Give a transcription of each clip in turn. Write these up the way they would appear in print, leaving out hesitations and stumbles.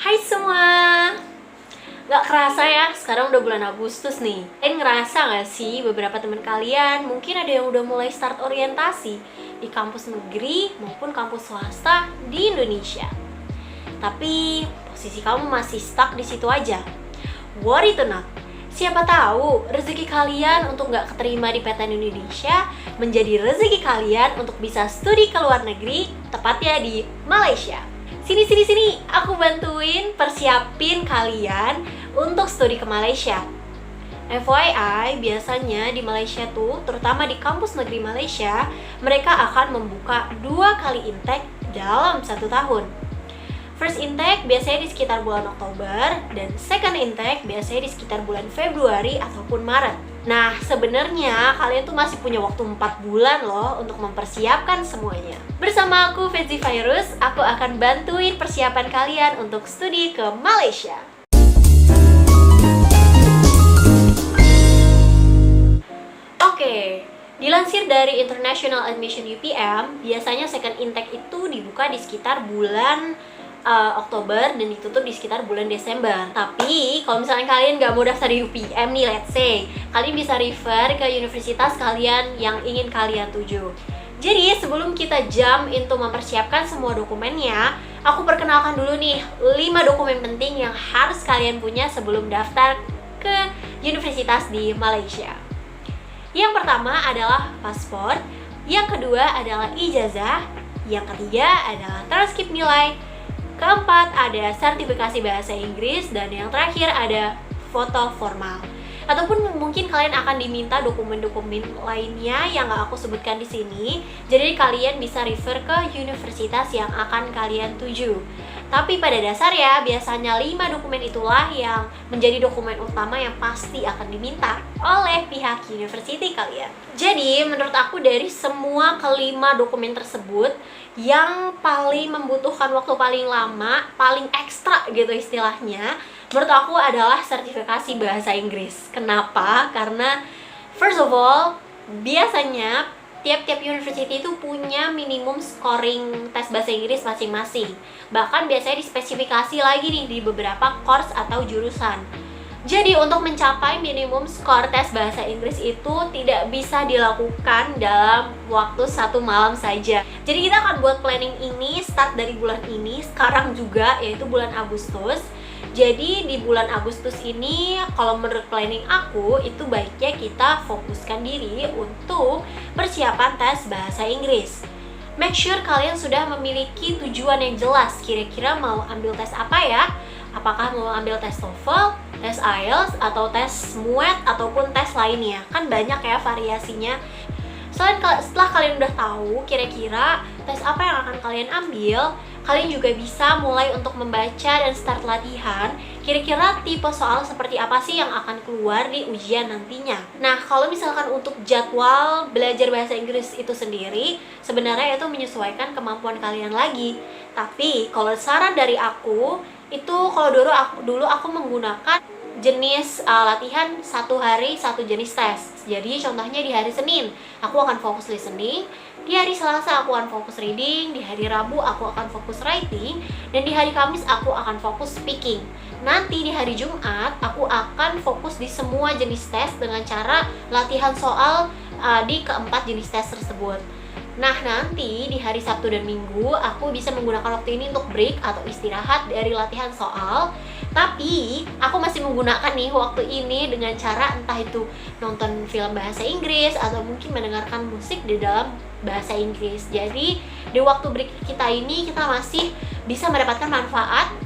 Hai semua. Gak kerasa ya, sekarang udah bulan Agustus nih. Kalian ngerasa gak sih beberapa teman kalian mungkin ada yang udah mulai start orientasi di kampus negeri maupun kampus swasta di Indonesia. Tapi posisi kamu masih stuck di situ aja. Worry to not. Siapa tahu rezeki kalian untuk gak keterima di PTN Indonesia menjadi rezeki kalian untuk bisa studi ke luar negeri, tepatnya di Malaysia. Sini, aku bantuin persiapin kalian untuk studi ke Malaysia. FYI, biasanya di Malaysia tuh, terutama di kampus negeri Malaysia, mereka akan membuka 2 kali intake dalam 1 tahun. First intake biasanya di sekitar bulan Oktober, dan second intake biasanya di sekitar bulan Februari ataupun Maret. Nah, sebenarnya kalian tuh masih punya waktu 4 bulan loh untuk mempersiapkan semuanya. Bersama aku, Fetzi Virus, aku akan bantuin persiapan kalian untuk studi ke Malaysia. Oke, dilansir dari International Admission UPM, biasanya second intake itu dibuka di sekitar bulan Oktober dan ditutup di sekitar bulan Desember. Tapi kalau misalnya kalian nggak mau daftar di UPM nih, let's say, kalian bisa refer ke universitas kalian yang ingin kalian tuju. Jadi sebelum kita jump into mempersiapkan semua dokumennya, aku perkenalkan dulu nih 5 dokumen penting yang harus kalian punya sebelum daftar ke universitas di Malaysia. Yang pertama adalah paspor, yang kedua adalah ijazah, yang ketiga adalah transkrip nilai, keempat ada sertifikasi bahasa Inggris, dan yang terakhir ada foto formal. Ataupun mungkin kalian akan diminta dokumen-dokumen lainnya yang gak aku sebutkan di sini. Jadi kalian bisa refer ke universitas yang akan kalian tuju. Tapi pada dasar ya, biasanya 5 dokumen itulah yang menjadi dokumen utama yang pasti akan diminta oleh pihak university kalian. Jadi menurut aku dari semua kelima dokumen tersebut, yang paling membutuhkan waktu paling lama, paling ekstra gitu istilahnya, menurut aku adalah sertifikasi bahasa Inggris. Kenapa? Karena first of all, biasanya tiap-tiap university itu punya minimum scoring tes bahasa Inggris masing-masing. Bahkan biasanya dispesifikasi lagi nih di beberapa course atau jurusan. Jadi untuk mencapai minimum skor tes bahasa Inggris itu tidak bisa dilakukan dalam waktu 1 malam saja. Jadi kita akan buat planning ini start dari bulan ini, sekarang juga, yaitu bulan Agustus. Jadi di bulan Agustus ini, kalau menurut planning aku, itu baiknya kita fokuskan diri untuk persiapan tes bahasa Inggris. Make sure kalian sudah memiliki tujuan yang jelas, kira-kira mau ambil tes apa ya? Apakah mau ambil tes TOEFL, tes IELTS, atau tes MUET, ataupun tes lainnya. Kan banyak ya variasinya. Setelah kalian udah tahu kira-kira tes apa yang akan kalian ambil, kalian juga bisa mulai untuk membaca dan start latihan kira-kira tipe soal seperti apa sih yang akan keluar di ujian nantinya. Nah, kalau misalkan untuk jadwal belajar bahasa Inggris itu sendiri, sebenarnya itu menyesuaikan kemampuan kalian lagi. Tapi kalau saran dari aku, itu kalau dulu aku menggunakan jenis latihan 1 hari 1 jenis tes. Jadi contohnya di hari Senin aku akan fokus listening, di hari Selasa aku akan fokus reading, di hari Rabu aku akan fokus writing, dan di hari Kamis aku akan fokus speaking. Nanti di hari Jumat aku akan fokus di semua jenis tes dengan cara latihan soal di keempat jenis tes tersebut. Nah, nanti di hari Sabtu dan Minggu aku bisa menggunakan waktu ini untuk break atau istirahat dari latihan soal. Tapi aku masih menggunakan nih waktu ini dengan cara entah itu nonton film bahasa Inggris atau mungkin mendengarkan musik di dalam bahasa Inggris. Jadi di waktu break kita ini kita masih bisa mendapatkan manfaat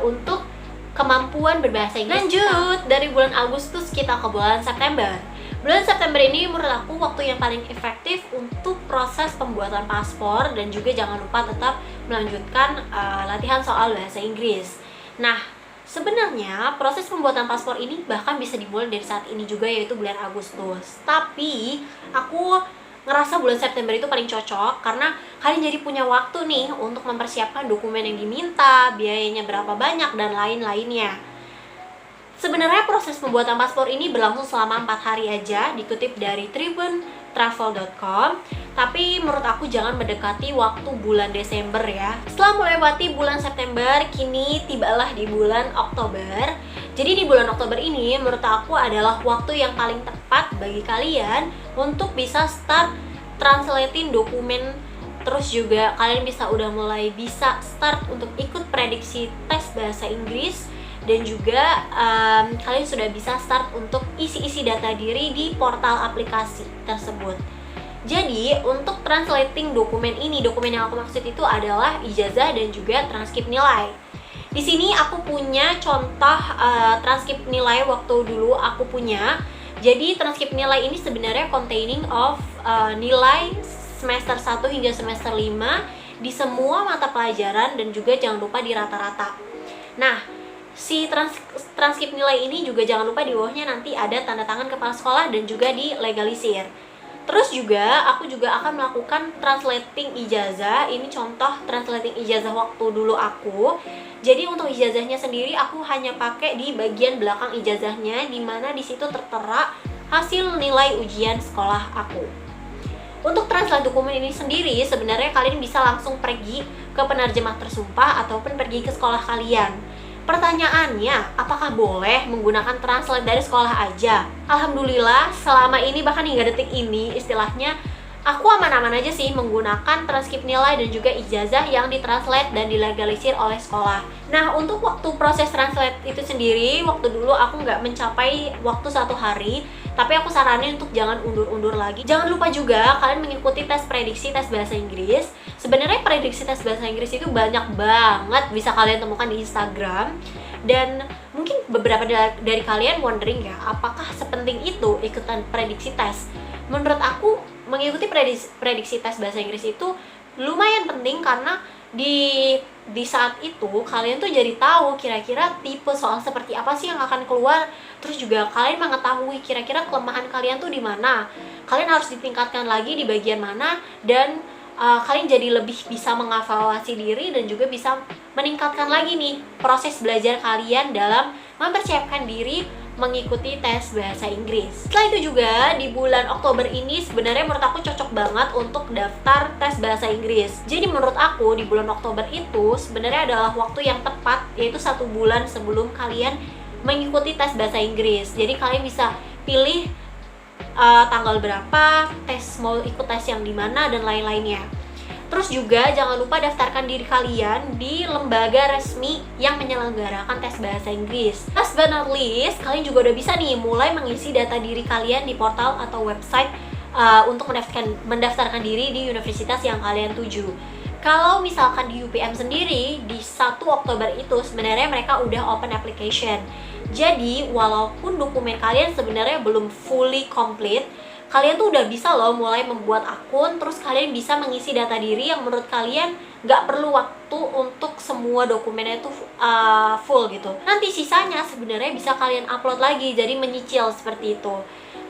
untuk kemampuan berbahasa Inggris. Lanjut, dari bulan Agustus kita ke bulan September. Bulan September ini menurut aku waktu yang paling efektif untuk proses pembuatan paspor, dan juga jangan lupa tetap melanjutkan latihan soal bahasa Inggris. Nah, sebenarnya proses pembuatan paspor ini bahkan bisa dimulai dari saat ini juga, yaitu bulan Agustus. Tapi aku ngerasa bulan September itu paling cocok karena kalian jadi punya waktu nih untuk mempersiapkan dokumen yang diminta, biayanya berapa banyak, dan lain-lainnya. Sebenarnya proses pembuatan paspor ini berlangsung selama 4 hari aja, dikutip dari Tribun travel.com. Tapi menurut aku jangan mendekati waktu bulan Desember ya. Setelah melewati bulan September, kini tibalah di bulan Oktober. Jadi di bulan Oktober ini menurut aku adalah waktu yang paling tepat bagi kalian untuk bisa start translating dokumen. Terus juga kalian udah mulai bisa start untuk ikut prediksi tes bahasa Inggris. Dan juga kalian sudah bisa start untuk isi-isi data diri di portal aplikasi tersebut. Jadi untuk translating dokumen ini, dokumen yang aku maksud itu adalah ijazah dan juga transkrip nilai. Di sini aku punya contoh transkrip nilai waktu dulu aku punya. Jadi transkrip nilai ini sebenarnya containing of nilai semester 1 hingga semester 5 di semua mata pelajaran dan juga jangan lupa di rata-rata. Nah, si transkrip nilai ini juga jangan lupa di bawahnya nanti ada tanda tangan kepala sekolah dan juga dilegalisir. Terus juga aku juga akan melakukan translating ijazah. Ini contoh translating ijazah waktu dulu aku. Jadi untuk ijazahnya sendiri aku hanya pakai di bagian belakang ijazahnya, dimana di situ tertera hasil nilai ujian sekolah aku. Untuk translate dokumen ini sendiri sebenarnya kalian bisa langsung pergi ke penerjemah tersumpah ataupun pergi ke sekolah kalian. Pertanyaannya, apakah boleh menggunakan translate dari sekolah aja? Alhamdulillah, selama ini bahkan hingga detik ini istilahnya aku aman-aman aja sih menggunakan transkrip nilai dan juga ijazah yang ditranslate dan dilegalisir oleh sekolah. Nah, untuk waktu proses translate itu sendiri, waktu dulu aku nggak mencapai waktu 1 hari, tapi aku saranin untuk jangan undur-undur lagi. Jangan lupa juga kalian mengikuti tes prediksi tes bahasa Inggris. Sebenarnya prediksi tes bahasa Inggris itu banyak banget bisa kalian temukan di Instagram. Dan mungkin beberapa dari kalian wondering ya, apakah sepenting itu ikutan prediksi tes? Menurut aku, mengikuti prediksi tes bahasa Inggris itu lumayan penting karena di saat itu kalian tuh jadi tahu kira-kira tipe soal seperti apa sih yang akan keluar. Terus juga kalian mengetahui kira-kira kelemahan kalian tuh di mana. Kalian harus ditingkatkan lagi di bagian mana dan kalian jadi lebih bisa mengevaluasi diri dan juga bisa meningkatkan lagi nih proses belajar kalian dalam mempersiapkan diri mengikuti tes bahasa Inggris. Setelah itu juga di bulan Oktober ini sebenarnya menurut aku cocok banget untuk daftar tes bahasa Inggris. Jadi menurut aku di bulan Oktober itu sebenarnya adalah waktu yang tepat, yaitu 1 bulan sebelum kalian mengikuti tes bahasa Inggris. Jadi kalian bisa pilih tanggal berapa, mau ikut tes yang dimana dan lain-lainnya. Terus juga jangan lupa daftarkan diri kalian di lembaga resmi yang menyelenggarakan tes bahasa Inggris. Last but not least, kalian juga udah bisa nih mulai mengisi data diri kalian di portal atau website untuk mendaftarkan diri di universitas yang kalian tuju. Kalau misalkan di UPM sendiri, di 1 Oktober itu sebenarnya mereka udah open application. Jadi, walaupun dokumen kalian sebenarnya belum fully complete, kalian tuh udah bisa loh mulai membuat akun, terus kalian bisa mengisi data diri yang menurut kalian nggak perlu waktu untuk semua dokumennya itu full gitu. Nanti sisanya sebenarnya bisa kalian upload lagi, jadi menyicil seperti itu.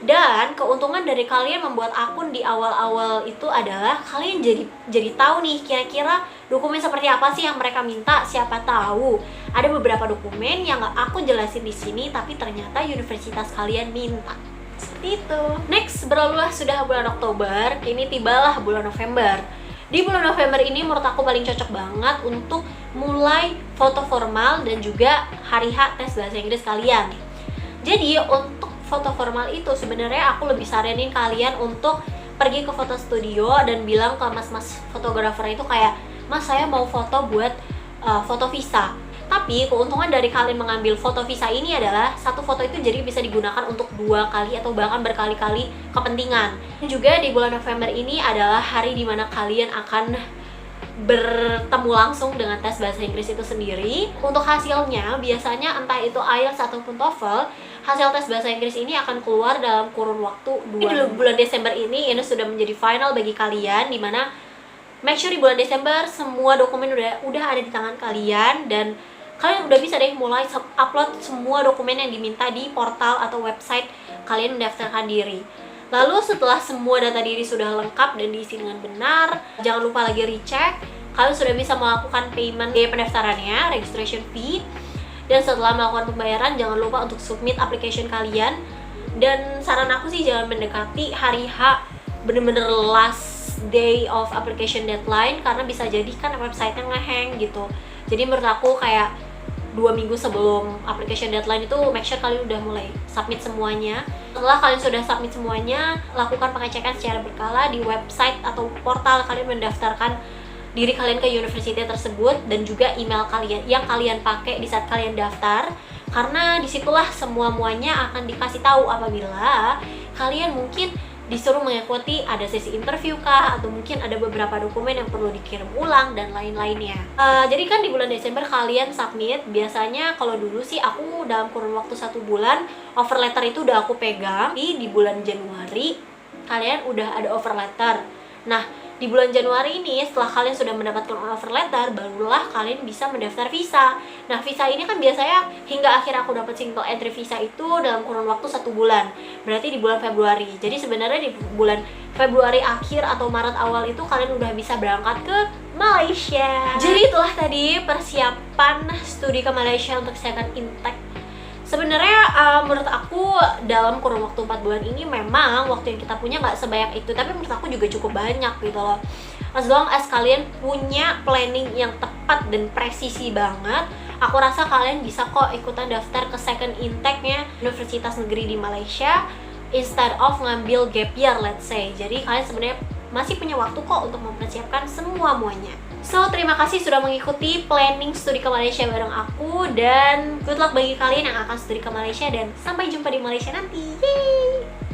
Dan keuntungan dari kalian membuat akun di awal-awal itu adalah kalian jadi tahu nih kira-kira dokumen seperti apa sih yang mereka minta. Siapa tahu ada beberapa dokumen yang nggak aku jelasin di sini, tapi ternyata universitas kalian minta. Seperti itu. Next, berlalulah sudah bulan Oktober, kini tibalah bulan November. Di bulan November ini menurut aku paling cocok banget untuk mulai foto formal dan juga hari H tes bahasa Inggris kalian. Jadi untuk foto formal itu sebenarnya aku lebih saranin kalian untuk pergi ke foto studio dan bilang ke mas-mas fotografer itu kayak, "Mas, saya mau foto buat foto visa." Tapi keuntungan dari kalian mengambil foto visa ini adalah 1 foto itu jadi bisa digunakan untuk 2 kali atau bahkan berkali-kali kepentingan. Dan juga di bulan November ini adalah hari dimana kalian akan bertemu langsung dengan tes bahasa Inggris itu sendiri. Untuk hasilnya biasanya entah itu IELTS ataupun TOEFL, hasil tes bahasa Inggris ini akan keluar dalam kurun waktu 2 minggu. Di bulan Desember ini sudah menjadi final bagi kalian, dimana make sure di bulan Desember semua dokumen udah ada di tangan kalian dan kalian udah bisa deh mulai upload semua dokumen yang diminta di portal atau website kalian mendaftarkan diri. Lalu setelah semua data diri sudah lengkap dan diisi dengan benar, jangan lupa lagi recheck. Kalian sudah bisa melakukan payment biaya pendaftarannya, registration fee. Dan setelah melakukan pembayaran, jangan lupa untuk submit application kalian. Dan saran aku sih jangan mendekati hari H bener-bener last day of application deadline, karena bisa jadi kan website-nya nge-hang gitu. Jadi menurut aku kayak 2 minggu sebelum application deadline itu make sure kalian udah mulai submit semuanya. Setelah kalian sudah submit semuanya, lakukan pengecekan secara berkala di website atau portal kalian mendaftarkan diri kalian ke universitas tersebut, dan juga email kalian yang kalian pakai di saat kalian daftar, karena disitulah muanya akan dikasih tahu apabila kalian mungkin disuruh mengikuti ada sesi interview kah, atau mungkin ada beberapa dokumen yang perlu dikirim ulang dan lain-lainnya. Jadi kan di bulan Desember kalian submit, biasanya kalau dulu sih aku dalam kurun waktu 1 bulan offer letter itu udah aku pegang. Di bulan Januari kalian udah ada offer letter. Nah, di bulan Januari ini setelah kalian sudah mendapatkan offer letter, barulah kalian bisa mendaftar visa. Nah, visa ini kan biasanya hingga akhir aku dapat single entry visa itu dalam kurun waktu 1 bulan. Berarti di bulan Februari. Jadi sebenarnya di bulan Februari akhir atau Maret awal itu kalian udah bisa berangkat ke Malaysia. Jadi itulah tadi persiapan studi ke Malaysia untuk second intake. Sebenarnya menurut aku dalam kurun waktu 4 bulan ini memang waktu yang kita punya nggak sebanyak itu, tapi menurut aku juga cukup banyak gitu loh. As long as kalian punya planning yang tepat dan presisi banget, aku rasa kalian bisa kok ikutan daftar ke second intake-nya Universitas Negeri di Malaysia instead of ngambil gap year, let's say. Jadi kalian sebenarnya masih punya waktu kok untuk mempersiapkan semuanya. So, terima kasih sudah mengikuti planning studi ke Malaysia bareng aku, dan good luck bagi kalian yang akan studi ke Malaysia, dan sampai jumpa di Malaysia nanti. Yeay!